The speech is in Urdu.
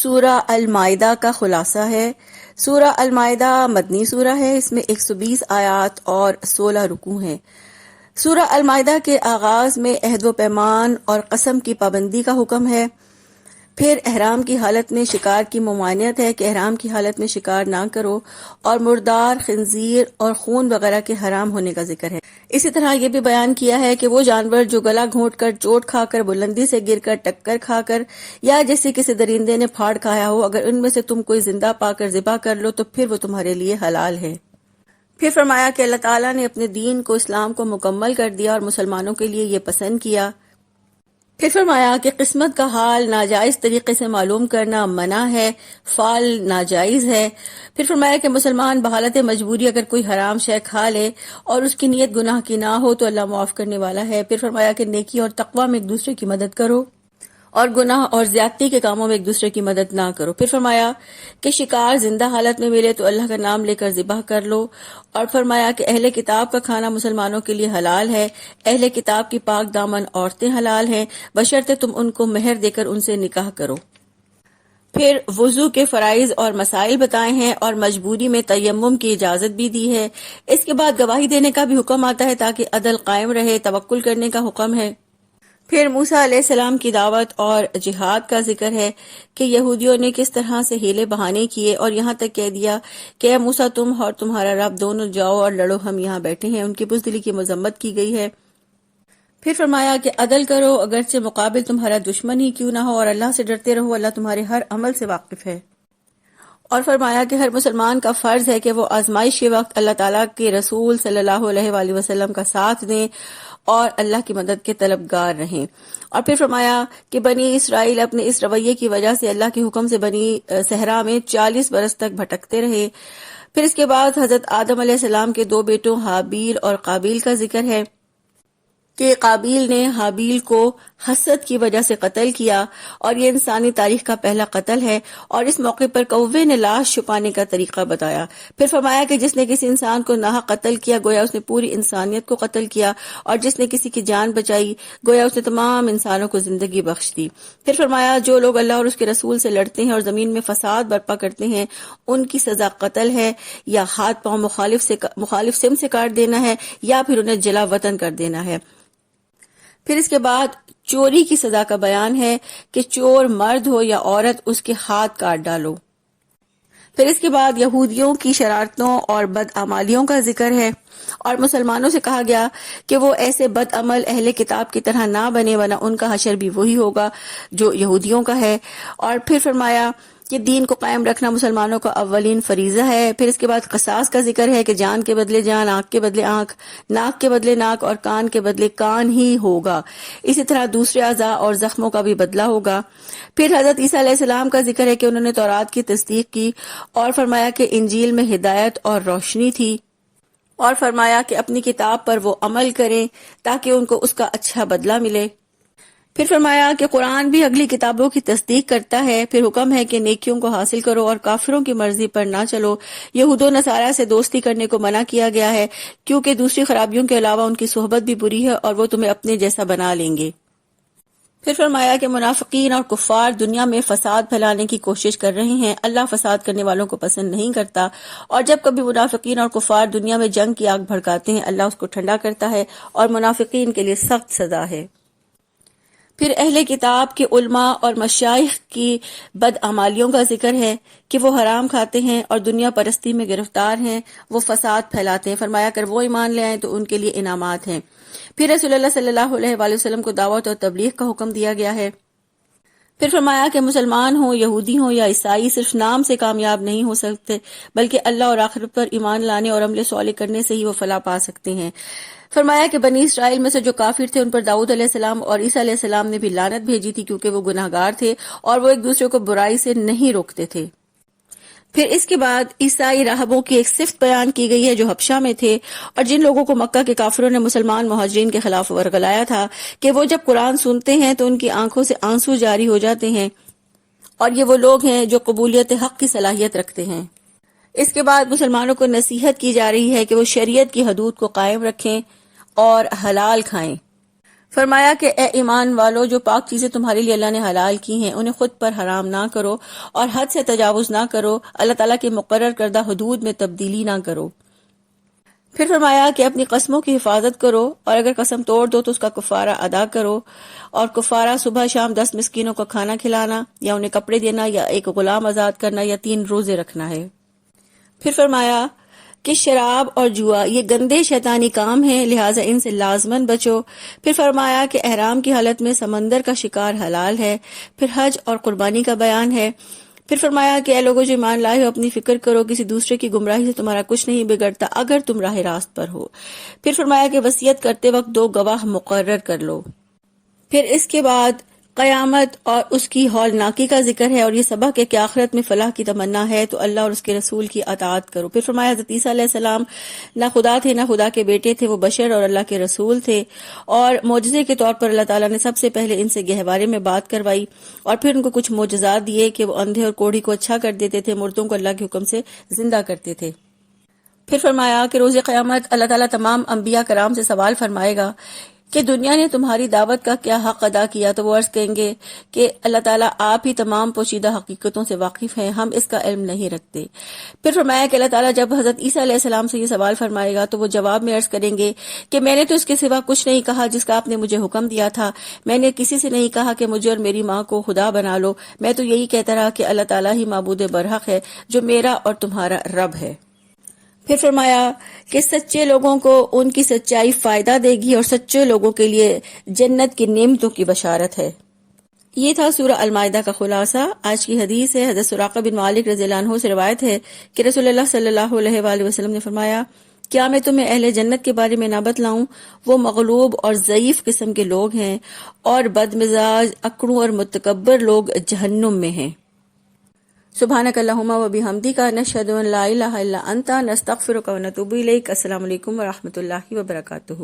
سورہ المائدہ کا خلاصہ ہے۔ سورہ المائدہ مدنی سورہ ہے، اس میں 120 آیات اور 16 رکوع ہیں۔ سورہ المائدہ کے آغاز میں عہد و پیمان اور قسم کی پابندی کا حکم ہے، پھر احرام کی حالت میں شکار کی ممانعت ہے کہ احرام کی حالت میں شکار نہ کرو، اور مردار، خنزیر اور خون وغیرہ کے حرام ہونے کا ذکر ہے۔ اسی طرح یہ بھی بیان کیا ہے کہ وہ جانور جو گلا گھونٹ کر، چوٹ کھا کر، بلندی سے گر کر، ٹکر کھا کر یا جیسے کسی درندے نے پھاڑ کھایا ہو، اگر ان میں سے تم کوئی زندہ پا کر ذبح کر لو تو پھر وہ تمہارے لیے حلال ہے۔ پھر فرمایا کہ اللہ تعالیٰ نے اپنے دین کو، اسلام کو مکمل کر دیا اور مسلمانوں کے لیے یہ پسند کیا۔ پھر فرمایا کہ قسمت کا حال ناجائز طریقے سے معلوم کرنا منع ہے، فعل ناجائز ہے۔ پھر فرمایا کہ مسلمان بحالت مجبوری اگر کوئی حرام شے کھا لے اور اس کی نیت گناہ کی نہ ہو تو اللہ معاف کرنے والا ہے۔ پھر فرمایا کہ نیکی اور تقوی میں ایک دوسرے کی مدد کرو اور گناہ اور زیادتی کے کاموں میں ایک دوسرے کی مدد نہ کرو۔ پھر فرمایا کہ شکار زندہ حالت میں ملے تو اللہ کا نام لے کر ذبح کر لو، اور فرمایا کہ اہل کتاب کا کھانا مسلمانوں کے لیے حلال ہے، اہل کتاب کی پاک دامن عورتیں حلال ہیں بشرطے تم ان کو مہر دے کر ان سے نکاح کرو۔ پھر وضو کے فرائض اور مسائل بتائے ہیں اور مجبوری میں تیمم کی اجازت بھی دی ہے۔ اس کے بعد گواہی دینے کا بھی حکم آتا ہے تاکہ عدل قائم رہے، توکل کرنے کا حکم ہے۔ پھر موسیٰ علیہ السلام کی دعوت اور جہاد کا ذکر ہے کہ یہودیوں نے کس طرح سے ہیلے بہانے کیے اور یہاں تک کہہ دیا کہ اے موسیٰ تم اور تمہارا رب دونوں جاؤ اور لڑو، ہم یہاں بیٹھے ہیں۔ ان کی بزدلی کی مذمت کی گئی ہے۔ پھر فرمایا کہ عدل کرو اگرچہ مقابل تمہارا دشمن ہی کیوں نہ ہو، اور اللہ سے ڈرتے رہو، اللہ تمہارے ہر عمل سے واقف ہے۔ اور فرمایا کہ ہر مسلمان کا فرض ہے کہ وہ آزمائش کے وقت اللہ تعالیٰ کے رسول صلی اللہ علیہ وآلہ وسلم کا ساتھ دیں اور اللہ کی مدد کے طلبگار رہیں۔ اور پھر فرمایا کہ بنی اسرائیل اپنے اس رویے کی وجہ سے اللہ کے حکم سے بنی صحرا میں 40 برس تک بھٹکتے رہے۔ پھر اس کے بعد حضرت آدم علیہ السلام کے 2 بیٹوں حابیل اور قابیل کا ذکر ہے کہ قابیل نے حابیل کو حسد کی وجہ سے قتل کیا، اور یہ انسانی تاریخ کا پہلا قتل ہے، اور اس موقع پر کوے نے لاش چھپانے کا طریقہ بتایا۔ پھر فرمایا کہ جس نے کسی انسان کو ناحق قتل کیا گویا اس نے پوری انسانیت کو قتل کیا، اور جس نے کسی کی جان بچائی گویا اس نے تمام انسانوں کو زندگی بخش دی۔ پھر فرمایا جو لوگ اللہ اور اس کے رسول سے لڑتے ہیں اور زمین میں فساد برپا کرتے ہیں ان کی سزا قتل ہے، یا ہاتھ پاؤں مخالف سم سے کاٹ دینا ہے، یا پھر انہیں جلا وطن کر دینا ہے۔ پھر اس کے بعد چوری کی سزا کا بیان ہے کہ چور مرد ہو یا عورت اس کے ہاتھ کاٹ ڈالو۔ پھر اس کے بعد یہودیوں کی شرارتوں اور بدعمالیوں کا ذکر ہے، اور مسلمانوں سے کہا گیا کہ وہ ایسے بد عمل اہل کتاب کی طرح نہ بنے ورنہ ان کا حشر بھی وہی ہوگا جو یہودیوں کا ہے۔ اور پھر فرمایا کہ دین کو قائم رکھنا مسلمانوں کا اولین فریضہ ہے۔ پھر اس کے بعد قصاص کا ذکر ہے کہ جان کے بدلے جان، آنکھ کے بدلے آنکھ، ناک کے بدلے ناک اور کان کے بدلے کان ہی ہوگا۔ اسی طرح دوسرے اعضاء اور زخموں کا بھی بدلہ ہوگا۔ پھر حضرت عیسیٰ علیہ السلام کا ذکر ہے کہ انہوں نے تورات کی تصدیق کی، اور فرمایا کہ انجیل میں ہدایت اور روشنی تھی، اور فرمایا کہ اپنی کتاب پر وہ عمل کریں تاکہ ان کو اس کا اچھا بدلہ ملے۔ پھر فرمایا کہ قرآن بھی اگلی کتابوں کی تصدیق کرتا ہے۔ پھر حکم ہے کہ نیکیوں کو حاصل کرو اور کافروں کی مرضی پر نہ چلو۔ یہود و نصارہ سے دوستی کرنے کو منع کیا گیا ہے کیونکہ دوسری خرابیوں کے علاوہ ان کی صحبت بھی بری ہے اور وہ تمہیں اپنے جیسا بنا لیں گے۔ پھر فرمایا کہ منافقین اور کفار دنیا میں فساد پھیلانے کی کوشش کر رہے ہیں، اللہ فساد کرنے والوں کو پسند نہیں کرتا، اور جب کبھی منافقین اور کفار دنیا میں جنگ کی آگ بھڑکاتے ہیں اللہ اس کو ٹھنڈا کرتا ہے، اور منافقین کے لیے سخت سزا ہے۔ پھر اہل کتاب کے علماء اور مشائخ کی بدعمالیوں کا ذکر ہے کہ وہ حرام کھاتے ہیں اور دنیا پرستی میں گرفتار ہیں، وہ فساد پھیلاتے ہیں۔ فرمایا اگر وہ ایمان لے آئیں تو ان کے لیے انعامات ہیں۔ پھر رسول اللہ صلی اللہ علیہ وآلہ وسلم کو دعوت اور تبلیغ کا حکم دیا گیا ہے۔ پھر فرمایا کہ مسلمان ہوں، یہودی ہوں یا عیسائی صرف نام سے کامیاب نہیں ہو سکتے بلکہ اللہ اور آخرت پر ایمان لانے اور عمل صالح کرنے سے ہی وہ فلاح پا سکتے ہیں۔ فرمایا کہ بنی اسرائیل میں سے جو کافر تھے ان پر داؤد علیہ السلام اور عیسیٰ علیہ السلام نے بھی لعنت بھیجی تھی کیونکہ وہ گناہگار تھے اور وہ ایک دوسرے کو برائی سے نہیں روکتے تھے۔ پھر اس کے بعد عیسائی راہبوں کی ایک صفت بیان کی گئی ہے جو حبشہ میں تھے اور جن لوگوں کو مکہ کے کافروں نے مسلمان مہاجرین کے خلاف ورگلایا تھا کہ وہ جب قرآن سنتے ہیں تو ان کی آنکھوں سے آنسو جاری ہو جاتے ہیں، اور یہ وہ لوگ ہیں جو قبولیت حق کی صلاحیت رکھتے ہیں۔ اس کے بعد مسلمانوں کو نصیحت کی جا رہی ہے کہ وہ شریعت کی حدود کو قائم رکھیں اور حلال کھائیں۔ فرمایا کہ اے ایمان والو، جو پاک چیزیں تمہارے لیے اللہ نے حلال کی ہیں انہیں خود پر حرام نہ کرو اور حد سے تجاوز نہ کرو، اللہ تعالیٰ کے مقرر کردہ حدود میں تبدیلی نہ کرو۔ پھر فرمایا کہ اپنی قسموں کی حفاظت کرو اور اگر قسم توڑ دو تو اس کا کفارہ ادا کرو، اور کفارہ صبح شام 10 مسکینوں کو کھانا کھلانا یا انہیں کپڑے دینا یا ایک غلام آزاد کرنا یا 3 روزے رکھنا ہے۔ پھر فرمایا کہ شراب اور جوا یہ گندے شیطانی کام ہیں، لہٰذا ان سے لازماً بچو۔ پھر فرمایا کہ احرام کی حالت میں سمندر کا شکار حلال ہے۔ پھر حج اور قربانی کا بیان ہے۔ پھر فرمایا کہ اے لوگوں جو ایمان لائے ہو، اپنی فکر کرو، کسی دوسرے کی گمراہی سے تمہارا کچھ نہیں بگڑتا اگر تم راہ راست پر ہو۔ پھر فرمایا کہ وصیت کرتے وقت 2 گواہ مقرر کر لو۔ پھر اس کے بعد قیامت اور اس کی ہولناکی کا ذکر ہے، اور یہ سبق ہے کہ آخرت میں فلاح کی تمنا ہے تو اللہ اور اس کے رسول کی اطاعت کرو۔ پھر فرمایا حضرت عیسیٰ علیہ السلام نہ خدا تھے نہ خدا کے بیٹے تھے، وہ بشر اور اللہ کے رسول تھے، اور معجزے کے طور پر اللہ تعالیٰ نے سب سے پہلے ان سے گہوارے میں بات کروائی اور پھر ان کو کچھ معجزات دیے کہ وہ اندھے اور کوڑھی کو اچھا کر دیتے تھے، مردوں کو اللہ کے حکم سے زندہ کرتے تھے۔ پھر فرمایا کہ روز قیامت اللہ تعالیٰ تمام انبیاء کرام سے سوال فرمائے گا کہ دنیا نے تمہاری دعوت کا کیا حق ادا کیا، تو وہ عرض کریں گے کہ اللہ تعالیٰ آپ ہی تمام پوشیدہ حقیقتوں سے واقف ہیں، ہم اس کا علم نہیں رکھتے۔ پھر فرمایا کہ اللہ تعالیٰ جب حضرت عیسیٰ علیہ السلام سے یہ سوال فرمائے گا تو وہ جواب میں عرض کریں گے کہ میں نے تو اس کے سوا کچھ نہیں کہا جس کا آپ نے مجھے حکم دیا تھا، میں نے کسی سے نہیں کہا کہ مجھے اور میری ماں کو خدا بنا لو، میں تو یہی کہتا رہا کہ اللہ تعالیٰ ہی معبود برحق ہے جو میرا اور تمہارا رب ہے۔ پھر فرمایا کہ سچے لوگوں کو ان کی سچائی فائدہ دے گی اور سچے لوگوں کے لیے جنت کی نعمتوں کی بشارت ہے۔ یہ تھا سورہ المائدہ کا خلاصہ۔ آج کی حدیث ہے، حضرت سراقہ بن مالک رضی اللہ عنہ سے روایت ہے کہ رسول اللہ صلی اللہ علیہ وآلہ وسلم نے فرمایا، کیا میں تمہیں اہل جنت کے بارے میں نہ بتلاؤں؟ وہ مغلوب اور ضعیف قسم کے لوگ ہیں اور بدمزاج، اکڑوں اور متکبر لوگ جہنم میں ہیں۔ سبحانک اللہم و بحمدک، نشہد ان لا الہ الا انت، نستغفرک و نتوب الیک۔ السلام علیکم ورحمۃ اللہ وبرکاتہ۔